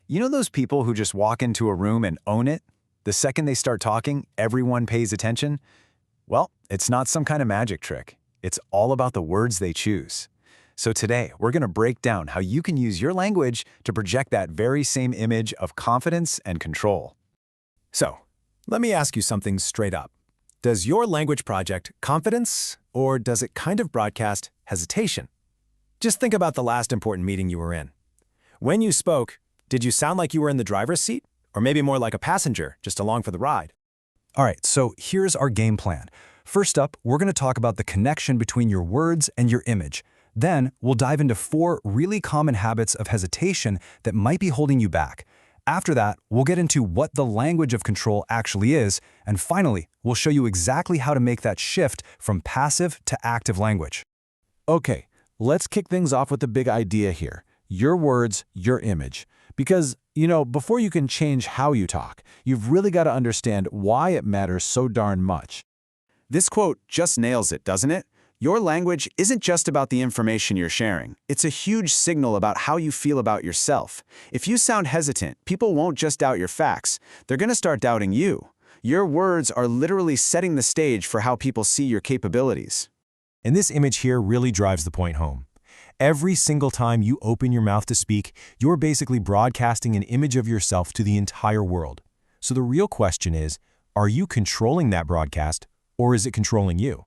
You know those people who just walk into a room and own it? The second they start talking, everyone pays attention? Well, it's not some kind of magic trick. It's all about the words they choose. So today, we're going to break down how you can use your language to project that very same image of confidence and control. So, let me ask you something straight up. Does your language project confidence, or does it kind of broadcast hesitation? Just think about the last important meeting you were in. When you spoke, did you sound like you were in the driver's seat? Or maybe more like a passenger, just along for the ride? All right, so here's our game plan. First up, we're going to talk about the connection between your words and your image. Then, we'll dive into 4 really common habits of hesitation that might be holding you back. After that, we'll get into what the language of control actually is, and finally, we'll show you exactly how to make that shift from passive to active language. Okay, let's kick things off with the big idea here. Your words, your image. Because, before you can change how you talk, you've really got to understand why it matters so darn much. This quote just nails it, doesn't it? Your language isn't just about the information you're sharing. It's a huge signal about how you feel about yourself. If you sound hesitant, people won't just doubt your facts. They're going to start doubting you. Your words are literally setting the stage for how people see your capabilities. And this image here really drives the point home. Every single time you open your mouth to speak, you're basically broadcasting an image of yourself to the entire world. So the real question is, are you controlling that broadcast, or is it controlling you?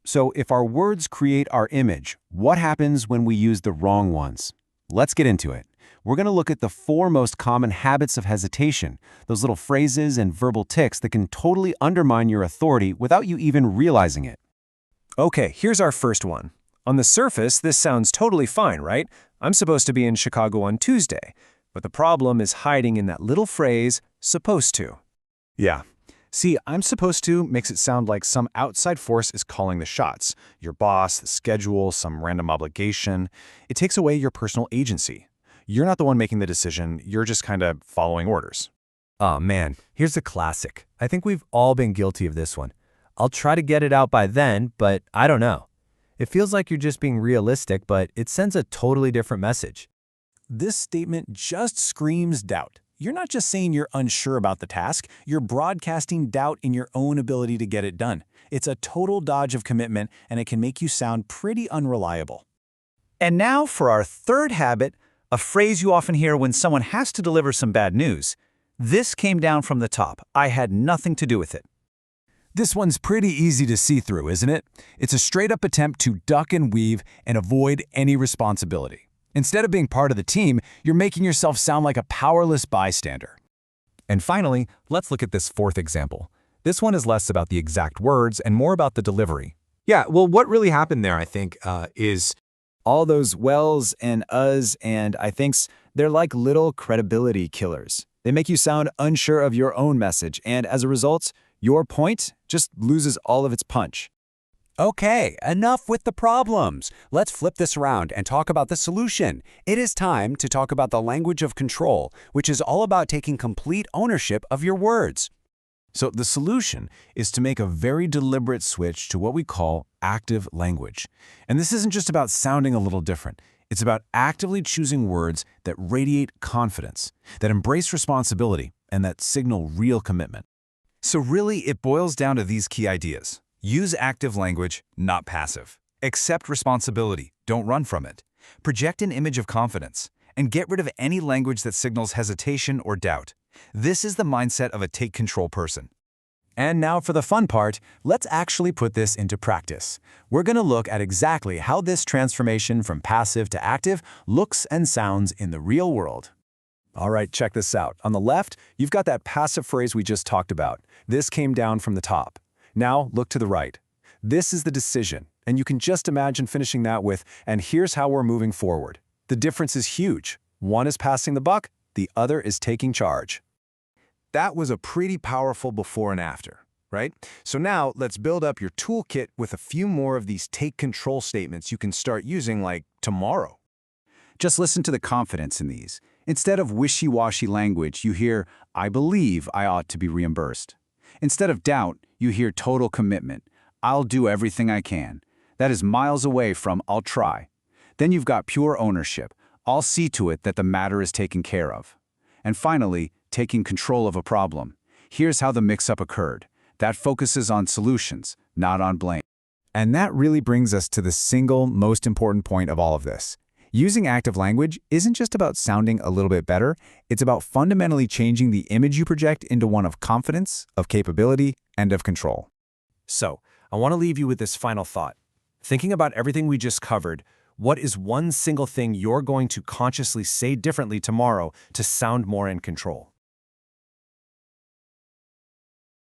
So if our words create our image, what happens when we use the wrong ones? Let's get into it. We're going to look at the 4 most common habits of hesitation, those little phrases and verbal tics that can totally undermine your authority without you even realizing it. Okay, here's our first one. On the surface, this sounds totally fine, right? I'm supposed to be in Chicago on Tuesday. But the problem is hiding in that little phrase, supposed to. Yeah. See, I'm supposed to makes it sound like some outside force is calling the shots. Your boss, the schedule, some random obligation. It takes away your personal agency. You're not the one making the decision, you're just kind of following orders. Oh man, here's a classic. I think we've all been guilty of this one. I'll try to get it out by then, but I don't know. It feels like you're just being realistic, but it sends a totally different message. This statement just screams doubt. You're not just saying you're unsure about the task, you're broadcasting doubt in your own ability to get it done. It's a total dodge of commitment, and it can make you sound pretty unreliable. And now for our third habit, a phrase you often hear when someone has to deliver some bad news. This came down from the top. I had nothing to do with it. This one's pretty easy to see through, isn't it? It's a straight-up attempt to duck and weave and avoid any responsibility. Instead of being part of the team, you're making yourself sound like a powerless bystander. And finally, let's look at this 4th example. This one is less about the exact words and more about the delivery. Yeah, well, what really happened there, I think, is All those wells and uhs and I thinks, they're like little credibility killers. They make you sound unsure of your own message, and as a result, your point just loses all of its punch. Okay, enough with the problems. Let's flip this around and talk about the solution. It is time to talk about the language of control, which is all about taking complete ownership of your words. So the solution is to make a very deliberate switch to what we call active language. And this isn't just about sounding a little different. It's about actively choosing words that radiate confidence, that embrace responsibility, and that signal real commitment. So really, it boils down to these key ideas. Use active language, not passive. Accept responsibility, don't run from it. Project an image of confidence, and get rid of any language that signals hesitation or doubt. This is the mindset of a take-control person. And now for the fun part, let's actually put this into practice. We're going to look at exactly how this transformation from passive to active looks and sounds in the real world. All right, check this out. On the left, you've got that passive phrase we just talked about. This came down from the top. Now, look to the right. This is the decision, and you can just imagine finishing that with, and here's how we're moving forward. The difference is huge. One is passing the buck, the other is taking charge. that was a pretty powerful before and after, right? So now let's build up your toolkit with a few more of these take control statements you can start using like tomorrow. Just listen to the confidence in these. Instead of wishy-washy language, you hear, I believe I ought to be reimbursed. Instead of doubt, you hear total commitment. I'll do everything I can. That is miles away from I'll try. Then you've got pure ownership. I'll see to it that the matter is taken care of. And finally, taking control of a problem. Here's how the mix-up occurred. That focuses on solutions, not on blame. And that really brings us to the single most important point of all of this. Using active language isn't just about sounding a little bit better, it's about fundamentally changing the image you project into one of confidence, of capability, and of control. So, I want to leave you with this final thought. Thinking about everything we just covered, what is one single thing you're going to consciously say differently tomorrow to sound more in control?